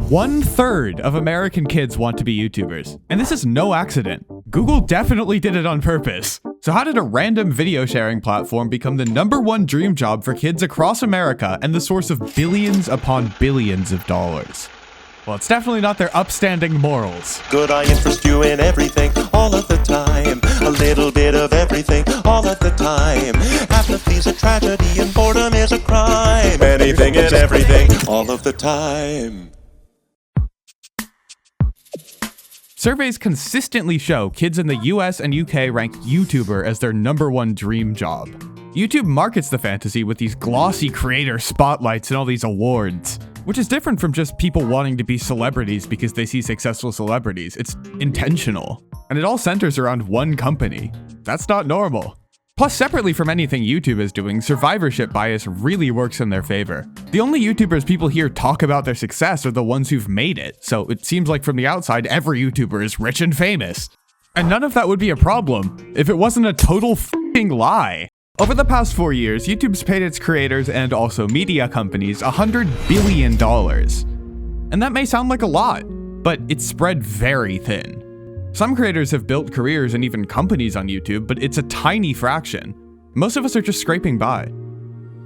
1/3 of American kids want to be YouTubers. And this is no accident. Google definitely did it on purpose. So how did a random video sharing platform become the #1 dream job for kids across America and the source of billions upon billions of dollars? Well, it's definitely not their upstanding morals. Good, I interest you in everything, all of the time. A little bit of everything, all of the time. Apathy's a tragedy and boredom is a crime. Anything and everything, all of the time. Surveys consistently show kids in the US and UK rank YouTuber as their #1 dream job. YouTube markets the fantasy with these glossy creator spotlights and all these awards, which is different from just people wanting to be celebrities because they see successful celebrities. It's intentional. And it all centers around one company. That's not normal. Plus, separately from anything YouTube is doing, survivorship bias really works in their favor. The only YouTubers people hear talk about their success are the ones who've made it, so it seems like from the outside, every YouTuber is rich and famous. And none of that would be a problem if it wasn't a total f***ing lie. Over the past 4 years, YouTube's paid its creators and also media companies $100 billion. And that may sound like a lot, but it's spread very thin. Some creators have built careers and even companies on YouTube, but it's a tiny fraction. Most of us are just scraping by.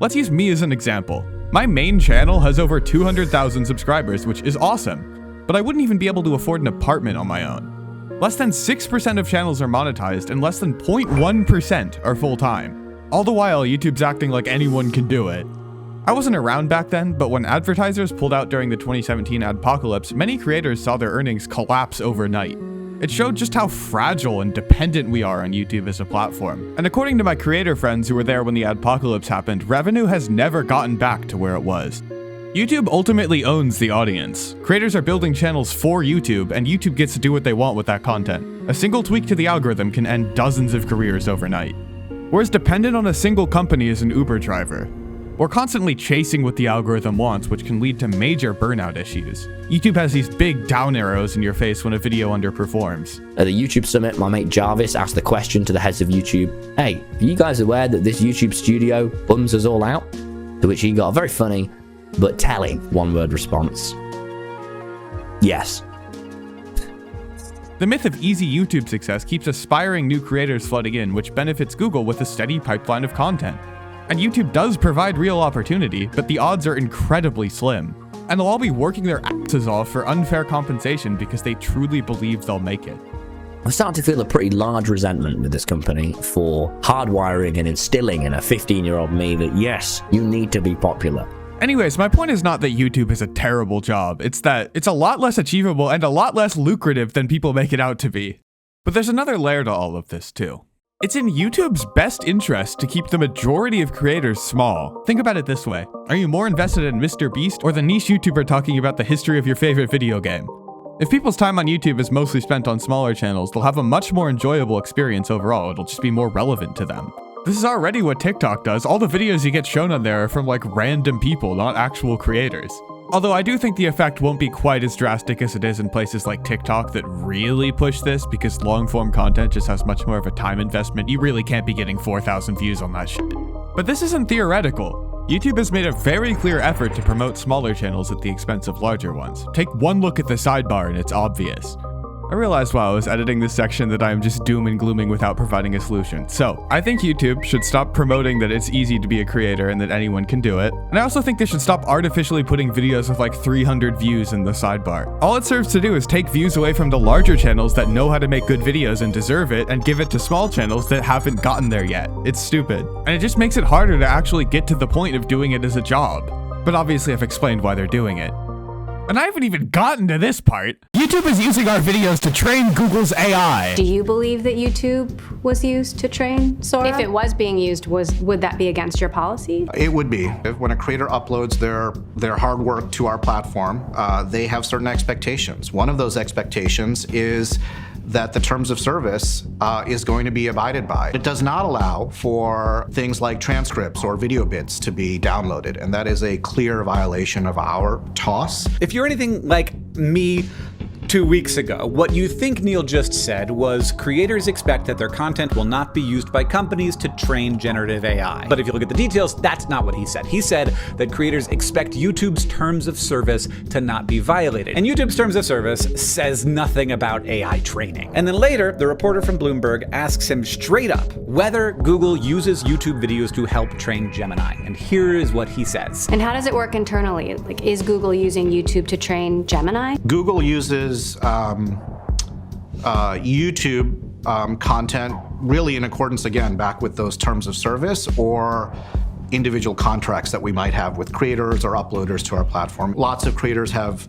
Let's use me as an example. My main channel has over 200,000 subscribers, which is awesome, but I wouldn't even be able to afford an apartment on my own. Less than 6% of channels are monetized and less than 0.1% are full-time. All the while, YouTube's acting like anyone can do it. I wasn't around back then, but when advertisers pulled out during the 2017 adpocalypse, many creators saw their earnings collapse overnight. It showed just how fragile and dependent we are on YouTube as a platform. And according to my creator friends who were there when the adpocalypse happened, revenue has never gotten back to where it was. YouTube ultimately owns the audience. Creators are building channels for YouTube, and YouTube gets to do what they want with that content. A single tweak to the algorithm can end dozens of careers overnight. Whereas dependent on a single company is an Uber driver. We're constantly chasing what the algorithm wants, which can lead to major burnout issues. YouTube has these big down arrows in your face when a video underperforms. At the YouTube Summit, my mate Jarvis asked the question to the heads of YouTube, "Hey, are you guys aware that this YouTube studio bums us all out?" To which he got a very funny, but telling one-word response. Yes. The myth of easy YouTube success keeps aspiring new creators flooding in, which benefits Google with a steady pipeline of content. And YouTube does provide real opportunity, but the odds are incredibly slim. And they'll all be working their asses off for unfair compensation because they truly believe they'll make it. I'm starting to feel a pretty large resentment with this company for hardwiring and instilling in a 15-year-old me that yes, you need to be popular. Anyways, my point is not that YouTube is a terrible job. It's that it's a lot less achievable and a lot less lucrative than people make it out to be. But there's another layer to all of this too. It's in YouTube's best interest to keep the majority of creators small. Think about it this way. Are you more invested in Mr. Beast or the niche YouTuber talking about the history of your favorite video game? If people's time on YouTube is mostly spent on smaller channels, they'll have a much more enjoyable experience overall. It'll just be more relevant to them. This is already what TikTok does. All the videos you get shown on there are from like random people, not actual creators. Although I do think the effect won't be quite as drastic as it is in places like TikTok that really push this because long-form content just has much more of a time investment. You really can't be getting 4,000 views on that shit. But this isn't theoretical. YouTube has made a very clear effort to promote smaller channels at the expense of larger ones. Take one look at the sidebar and it's obvious. I realized while I was editing this section that I am just doom and glooming without providing a solution. So, I think YouTube should stop promoting that it's easy to be a creator and that anyone can do it. And I also think they should stop artificially putting videos with like 300 views in the sidebar. All it serves to do is take views away from the larger channels that know how to make good videos and deserve it and give it to small channels that haven't gotten there yet. It's stupid. And it just makes it harder to actually get to the point of doing it as a job. But obviously I've explained why they're doing it. And I haven't even gotten to this part. YouTube is using our videos to train Google's AI. Do you believe that YouTube was used to train Sora? If it was being used, would that be against your policy? It would be. When a creator uploads their hard work to our platform, they have certain expectations. One of those expectations is that the terms of service is going to be abided by. It does not allow for things like transcripts or video bits to be downloaded, and that is a clear violation of our TOS. If you're anything like me, 2 weeks ago. What you think Neil just said was creators expect that their content will not be used by companies to train generative AI. But if you look at the details, that's not what he said. He said that creators expect YouTube's terms of service to not be violated. And YouTube's terms of service says nothing about AI training. And then later, the reporter from Bloomberg asks him straight up whether Google uses YouTube videos to help train Gemini. And here is what he says. And how does it work internally? Like, is Google using YouTube to train Gemini? Google uses YouTube content really in accordance, again, back with those terms of service or individual contracts that we might have with creators or uploaders to our platform. Lots of creators have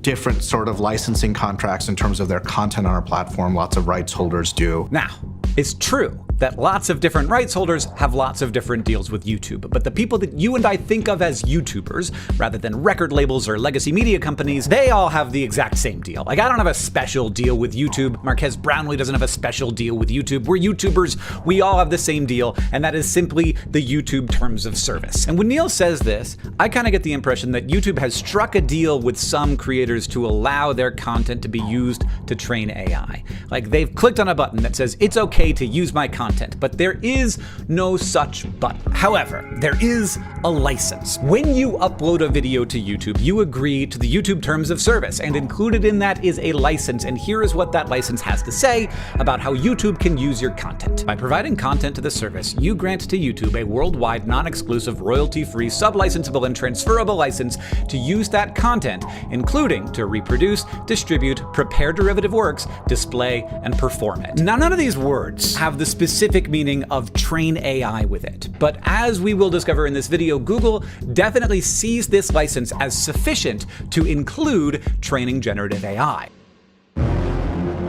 different sort of licensing contracts in terms of their content on our platform. Lots of rights holders do. Now, it's true that lots of different rights holders have lots of different deals with YouTube, but the people that you and I think of as YouTubers, rather than record labels or legacy media companies, they all have the exact same deal. Like, I don't have a special deal with YouTube. Marquez Brownlee doesn't have a special deal with YouTube. We're YouTubers. We all have the same deal, and that is simply the YouTube terms of service. And when Neil says this, I kind of get the impression that YouTube has struck a deal with some creators to allow their content to be used to train AI. Like, they've clicked on a button that says, it's okay to use my content, but there is no such button. However, there is a license. When you upload a video to YouTube, you agree to the YouTube terms of service, and included in that is a license, and here is what that license has to say about how YouTube can use your content. By providing content to the service, you grant to YouTube a worldwide, non-exclusive, royalty-free, sub-licensable, and transferable license to use that content, including to reproduce, distribute, prepare derivative works, display, and perform it. Now, none of these words have the specific meaning of train AI with it, but as we will discover in this video, Google definitely sees this license as sufficient to include training generative AI.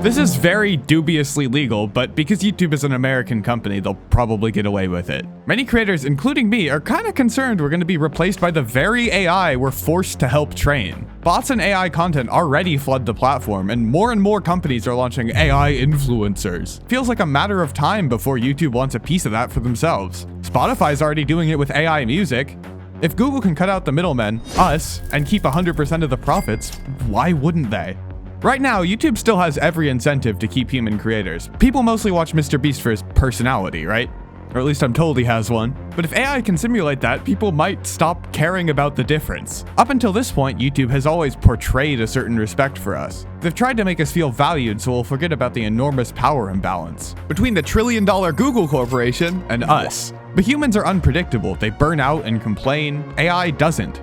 This is very dubiously legal, but because YouTube is an American company, they'll probably get away with it. Many creators, including me, are kind of concerned we're going to be replaced by the very AI we're forced to help train. Bots and AI content already flood the platform, and more companies are launching AI influencers. Feels like a matter of time before YouTube wants a piece of that for themselves. Spotify's already doing it with AI music. If Google can cut out the middlemen, us, and keep 100% of the profits, why wouldn't they? Right now, YouTube still has every incentive to keep human creators. People mostly watch MrBeast for his personality, right? Or at least I'm told he has one. But if AI can simulate that, people might stop caring about the difference. Up until this point, YouTube has always portrayed a certain respect for us. They've tried to make us feel valued, so we'll forget about the enormous power imbalance between the trillion-dollar Google corporation and us. But humans are unpredictable. They burn out and complain. AI doesn't.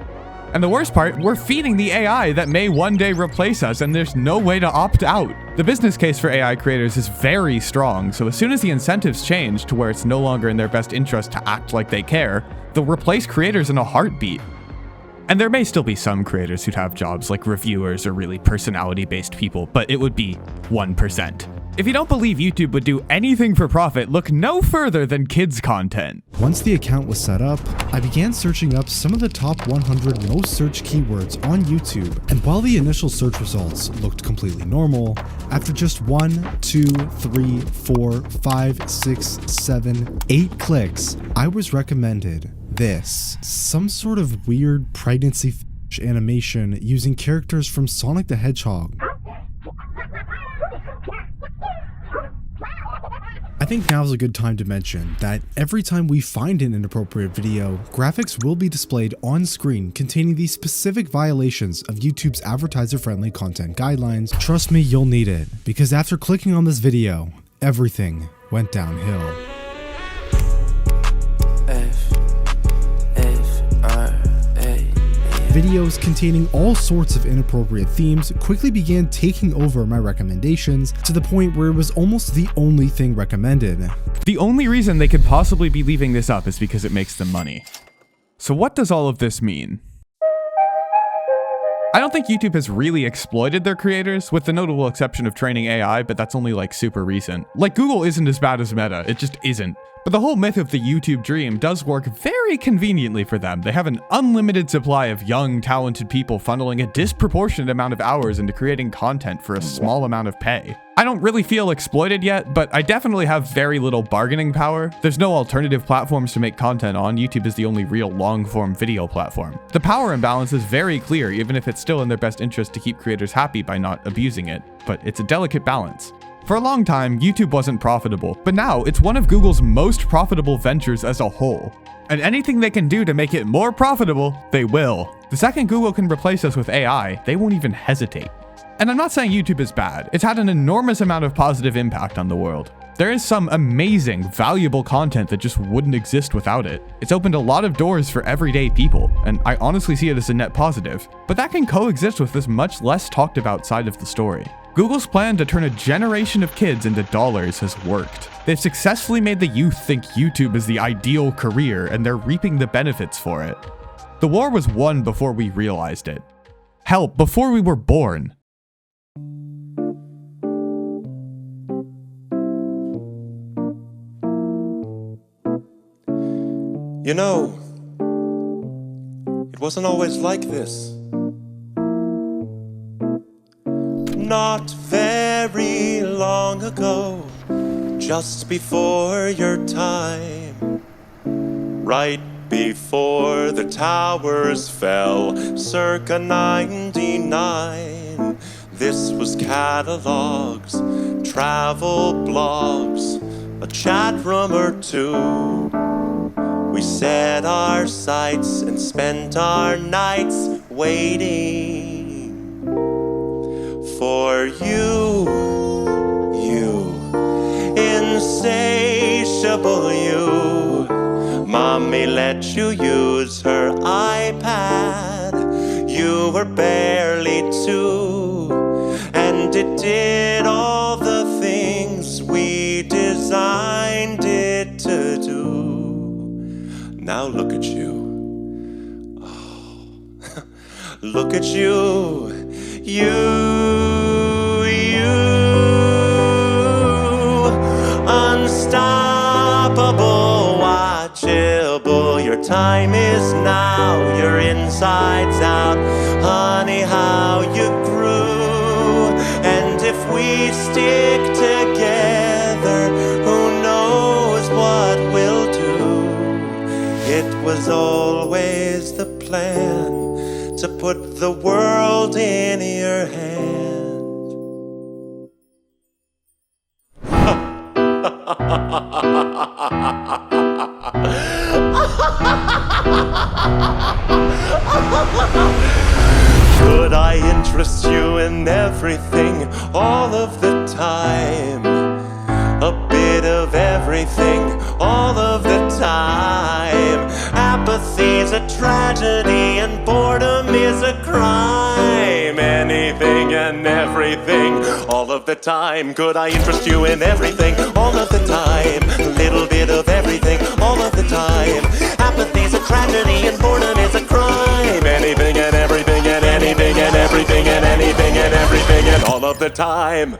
And the worst part, we're feeding the AI that may one day replace us, and there's no way to opt out. The business case for AI creators is very strong, so as soon as the incentives change to where it's no longer in their best interest to act like they care, they'll replace creators in a heartbeat. And there may still be some creators who'd have jobs like reviewers or really personality-based people, but it would be 1%. If you don't believe YouTube would do anything for profit, look no further than kids' content. Once the account was set up, I began searching up some of the top 100 most searched keywords on YouTube, and while the initial search results looked completely normal, after just 1, 2, 3, 4, 5, 6, 7, 8 clicks, I was recommended this. Some sort of weird pregnancy animation using characters from Sonic the Hedgehog. I think now's a good time to mention that every time we find an inappropriate video, graphics will be displayed on screen containing the specific violations of YouTube's advertiser-friendly content guidelines. Trust me, you'll need it, because after clicking on this video, everything went downhill. Videos containing all sorts of inappropriate themes quickly began taking over my recommendations to the point where it was almost the only thing recommended. The only reason they could possibly be leaving this up is because it makes them money. So what does all of this mean? I don't think YouTube has really exploited their creators, with the notable exception of training AI, but that's only like super recent. Like, Google isn't as bad as Meta, it just isn't. But the whole myth of the YouTube dream does work very conveniently for them. They have an unlimited supply of young, talented people funneling a disproportionate amount of hours into creating content for a small amount of pay. I don't really feel exploited yet, but I definitely have very little bargaining power. There's no alternative platforms to make content on. YouTube is the only real long-form video platform. The power imbalance is very clear, even if it's still in their best interest to keep creators happy by not abusing it, but it's a delicate balance. For a long time, YouTube wasn't profitable, but now it's one of Google's most profitable ventures as a whole. And anything they can do to make it more profitable, they will. The second Google can replace us with AI, they won't even hesitate. And I'm not saying YouTube is bad. It's had an enormous amount of positive impact on the world. There is some amazing, valuable content that just wouldn't exist without it. It's opened a lot of doors for everyday people, and I honestly see it as a net positive. But that can coexist with this much less talked about side of the story. Google's plan to turn a generation of kids into dollars has worked. They've successfully made the youth think YouTube is the ideal career, and they're reaping the benefits for it. The war was won before we realized it. Hell, before we were born. You know, it wasn't always like this. Not very long ago, just before your time, right before the towers fell, circa 99. This was catalogs, travel blogs, a chat room or two. We set our sights and spent our nights waiting for you, insatiable you. Mommy let you use her iPad. You were barely 2, and it did all the things we designed it to do. Now look at you. Oh, look at you. Unstoppable, watchable. Your time is now. Your insides out. Honey, how you grew. And if we stick together, who knows what we'll do. It was always the plan to put the world in your hand. Could I interest you in everything, all of the time? A bit of everything, all of the time. Apathy's a tragedy and boredom is a crime. Anything and everything, all of the time. Could I interest you in everything, all of the time? A little bit of everything, all of the time. Apathy's a tragedy and boredom is a crime. Anything and everything and anything and everything and anything and everything and all of the time.